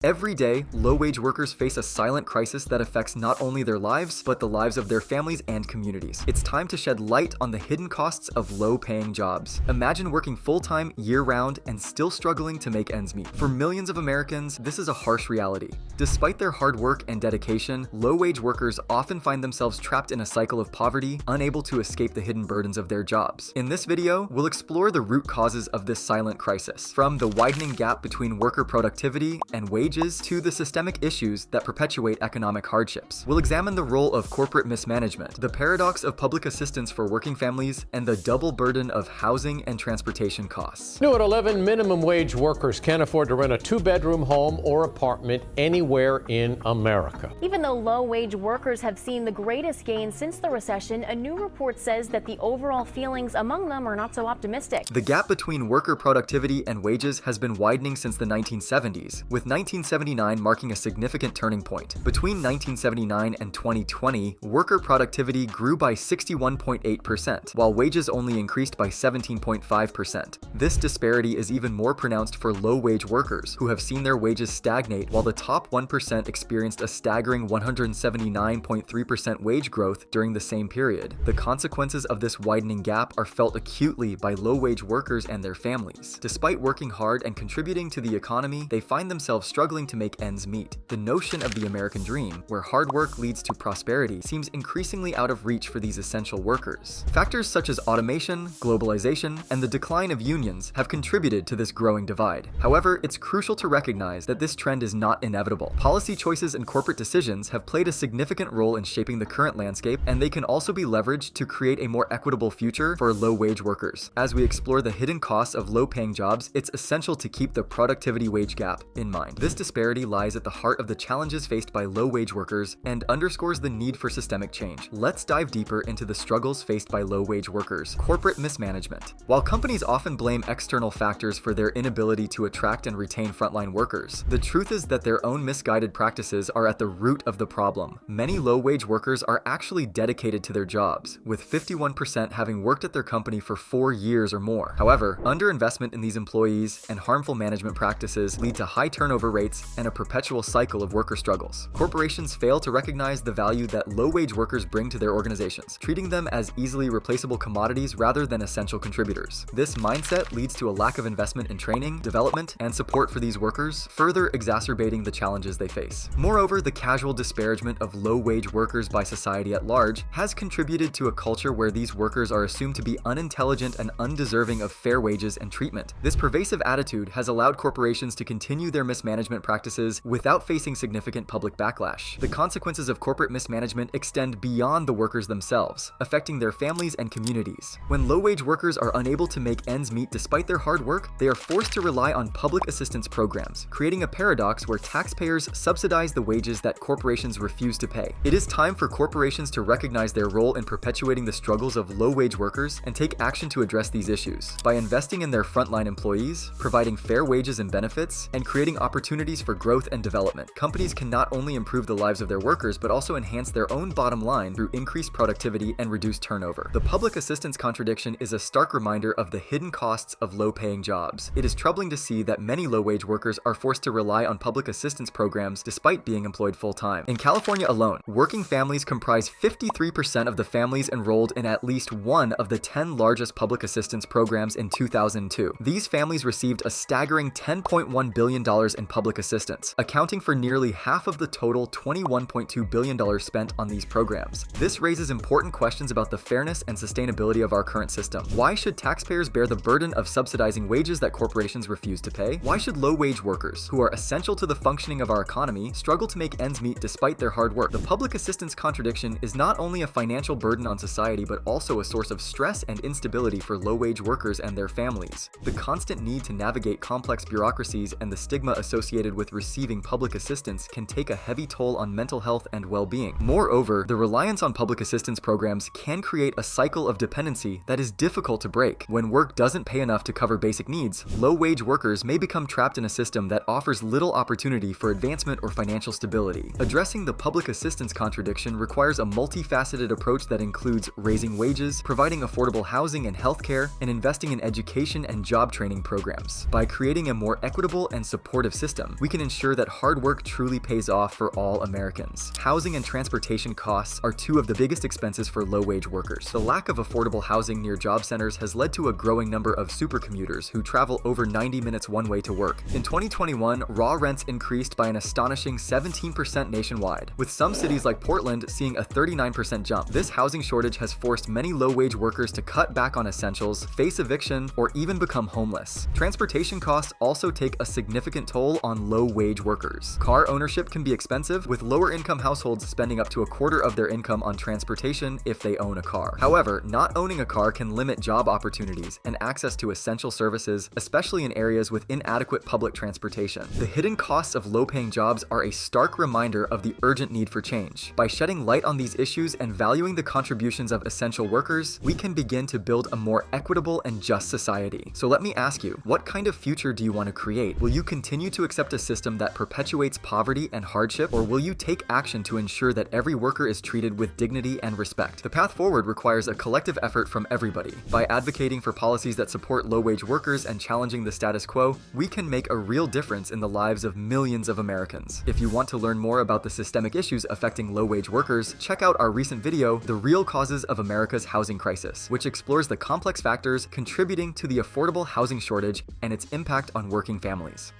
Every day, low-wage workers face a silent crisis that affects not only their lives, but the lives of their families and communities. It's time to shed light on the hidden costs of low-paying jobs. Imagine working full-time, year-round, and still struggling to make ends meet. For millions of Americans, this is a harsh reality. Despite their hard work and dedication, low-wage workers often find themselves trapped in a cycle of poverty, unable to escape the hidden burdens of their jobs. In this video, we'll explore the root causes of this silent crisis, from the widening gap between worker productivity and wages to the systemic issues that perpetuate economic hardships. We'll examine the role of corporate mismanagement, the paradox of public assistance for working families, and the double burden of housing and transportation costs. New at 11, minimum wage workers can't afford to rent a two-bedroom home or apartment anywhere in America. Even though low-wage workers have seen the greatest gains since the recession, a new report says that the overall feelings among them are not so optimistic. The gap between worker productivity and wages has been widening since the 1970s, with 1979 marking a significant turning point. Between 1979 and 2020, worker productivity grew by 61.8%, while wages only increased by 17.5%. This disparity is even more pronounced for low-wage workers, who have seen their wages stagnate while the top 1% experienced a staggering 179.3% wage growth during the same period. The consequences of this widening gap are felt acutely by low-wage workers and their families. Despite working hard and contributing to the economy, they find themselves struggling to make ends meet. The notion of the American dream, where hard work leads to prosperity, seems increasingly out of reach for these essential workers. Factors such as automation, globalization, and the decline of unions have contributed to this growing divide. However, it's crucial to recognize that this trend is not inevitable. Policy choices and corporate decisions have played a significant role in shaping the current landscape, and they can also be leveraged to create a more equitable future for low-wage workers. As we explore the hidden costs of low-paying jobs, it's essential to keep the productivity-wage gap in mind. This disparity lies at the heart of the challenges faced by low-wage workers and underscores the need for systemic change. Let's dive deeper into the struggles faced by low-wage workers. Corporate mismanagement. While companies often blame external factors for their inability to attract and retain frontline workers, the truth is that their own misguided practices are at the root of the problem. Many low-wage workers are actually dedicated to their jobs, with 51% having worked at their company for 4 years or more. However, underinvestment in these employees and harmful management practices lead to high turnover rates and a perpetual cycle of worker struggles. Corporations fail to recognize the value that low-wage workers bring to their organizations, treating them as easily replaceable commodities rather than essential contributors. This mindset leads to a lack of investment in training, development, and support for these workers, further exacerbating the challenges they face. Moreover, the casual disparagement of low-wage workers by society at large has contributed to a culture where these workers are assumed to be unintelligent and undeserving of fair wages and treatment. This pervasive attitude has allowed corporations to continue their mismanagement practices without facing significant public backlash. The consequences of corporate mismanagement extend beyond the workers themselves, affecting their families and communities. When low-wage workers are unable to make ends meet despite their hard work, they are forced to rely on public assistance programs, creating a paradox where taxpayers subsidize the wages that corporations refuse to pay. It is time for corporations to recognize their role in perpetuating the struggles of low-wage workers and take action to address these issues. By investing in their frontline employees, providing fair wages and benefits, and creating opportunities for growth and development, companies can not only improve the lives of their workers but also enhance their own bottom line through increased productivity and reduced turnover. The public assistance contradiction is a stark reminder of the hidden costs of low-paying jobs. It is troubling to see that many low-wage workers are forced to rely on public assistance programs despite being employed full-time. In California alone, working families comprise 53% of the families enrolled in at least one of the 10 largest public assistance programs in 2002. These families received a staggering $10.1 billion in public assistance, accounting for nearly half of the total $21.2 billion spent on these programs. This raises important questions about the fairness and sustainability of our current system. Why should taxpayers bear the burden of subsidizing wages that corporations refuse to pay? Why should low-wage workers, who are essential to the functioning of our economy, struggle to make ends meet despite their hard work? The public assistance contradiction is not only a financial burden on society but also a source of stress and instability for low-wage workers and their families. The constant need to navigate complex bureaucracies and the stigma associated with receiving public assistance can take a heavy toll on mental health and well-being. Moreover, the reliance on public assistance programs can create a cycle of dependency that is difficult to break. When work doesn't pay enough to cover basic needs, low-wage workers may become trapped in a system that offers little opportunity for advancement or financial stability. Addressing the public assistance contradiction requires a multifaceted approach that includes raising wages, providing affordable housing and healthcare, and investing in education and job training programs. By creating a more equitable and supportive system, system, we can ensure that hard work truly pays off for all Americans. Housing and transportation costs are two of the biggest expenses for low-wage workers. The lack of affordable housing near job centers has led to a growing number of supercommuters who travel over 90 minutes one way to work. In 2021, raw rents increased by an astonishing 17% nationwide, with some cities like Portland seeing a 39% jump. This housing shortage has forced many low-wage workers to cut back on essentials, face eviction, or even become homeless. Transportation costs also take a significant toll on low-wage workers. Car ownership can be expensive, with lower-income households spending up to a quarter of their income on transportation if they own a car. However, not owning a car can limit job opportunities and access to essential services, especially in areas with inadequate public transportation. The hidden costs of low-paying jobs are a stark reminder of the urgent need for change. By shedding light on these issues and valuing the contributions of essential workers, we can begin to build a more equitable and just society. So let me ask you, what kind of future do you want to create? Will you continue to accept a system that perpetuates poverty and hardship, or will you take action to ensure that every worker is treated with dignity and respect? The path forward requires a collective effort from everybody. By advocating for policies that support low-wage workers and challenging the status quo, we can make a real difference in the lives of millions of Americans. If you want to learn more about the systemic issues affecting low-wage workers, check out our recent video, The Real Causes of America's Housing Crisis, which explores the complex factors contributing to the affordable housing shortage and its impact on working families.